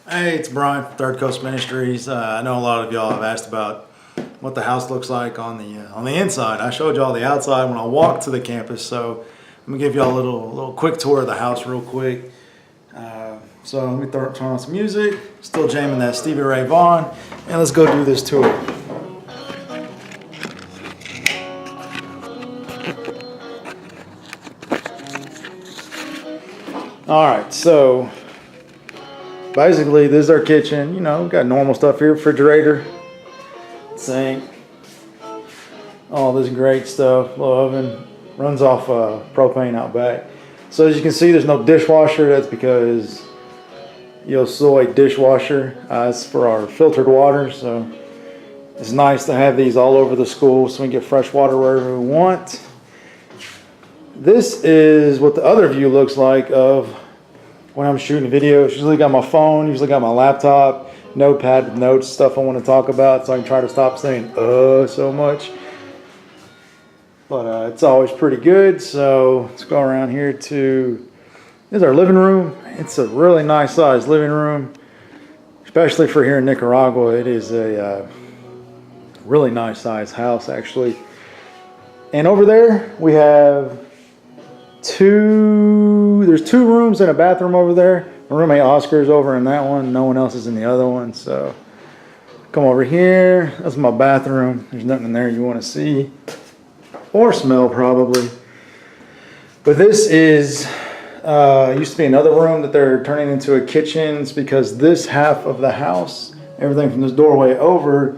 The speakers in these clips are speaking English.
Hey, it's Brian from Third Coast Ministries. I know a lot of y'all have asked about what the house looks like on the inside. I showed y'all the outside when I walked to the campus, so I'm gonna give y'all a little quick tour of the house real quick. So let me turn on some music. Still jamming that Stevie Ray Vaughan, and let's go do this tour. All right, so basically, this is our kitchen. You know, we've got normal stuff here: refrigerator, sink, all this great stuff. Little oven, runs off propane out back. So as you can see, there's no dishwasher. That's because Soy dishwasher. It's for our filtered water. So it's nice to have these all over the school, so we can get fresh water wherever we want. This is what the other view looks like of when I'm shooting videos. Usually got my phone, usually got my laptop, notepad with notes, stuff I want to talk about, so I can try to stop saying so much. But it's always pretty good. So let's go around here to, this is our living room. It's a really nice sized living room, especially for here in Nicaragua. It is a really nice sized house actually. And over there we have there's two rooms and a bathroom over there. My roommate Oscar's over in that one. No one else is in the other one. So come over here. That's my bathroom. There's nothing in there you want to see or smell probably. But this is used to be another room that they're turning into a kitchen. It's because this half of the house, everything from this doorway over,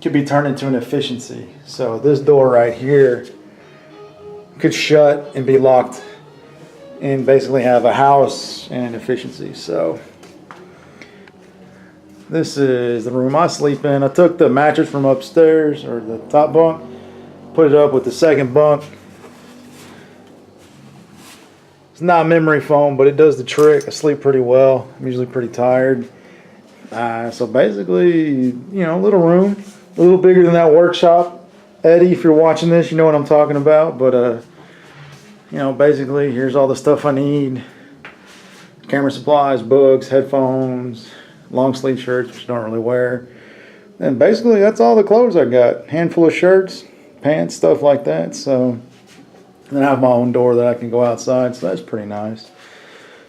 could be turned into an efficiency. So this door right here could shut and be locked and basically have a house and an efficiency. So this is the room I sleep in. I took the mattress from upstairs, or the top bunk, put it up with the second bunk. It's not memory foam, but it does the trick. I sleep pretty well. I'm usually pretty tired. So basically, a little room, a little bigger than that workshop. Eddie, if you're watching this, you know what I'm talking about. But basically, here's all the stuff I need: camera supplies, books, headphones, long sleeve shirts, which I don't really wear. And basically, that's all the clothes I got. Handful of shirts, pants, stuff like that. So then I have my own door that I can go outside. So that's pretty nice.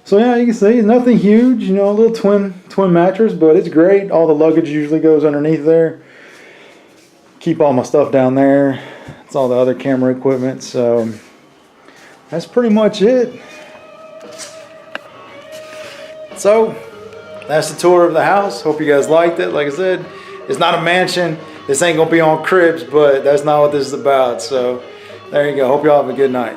So yeah, you can see it's nothing huge. A little twin mattress, but it's great. All the luggage usually goes underneath there. Keep all my stuff down there. It's all the other camera equipment. So that's pretty much it. So that's the tour of the house. Hope you guys liked it. Like I said, it's not a mansion. This ain't gonna be on cribs, but that's not what this is about. So there you go. Hope y'all have a good night.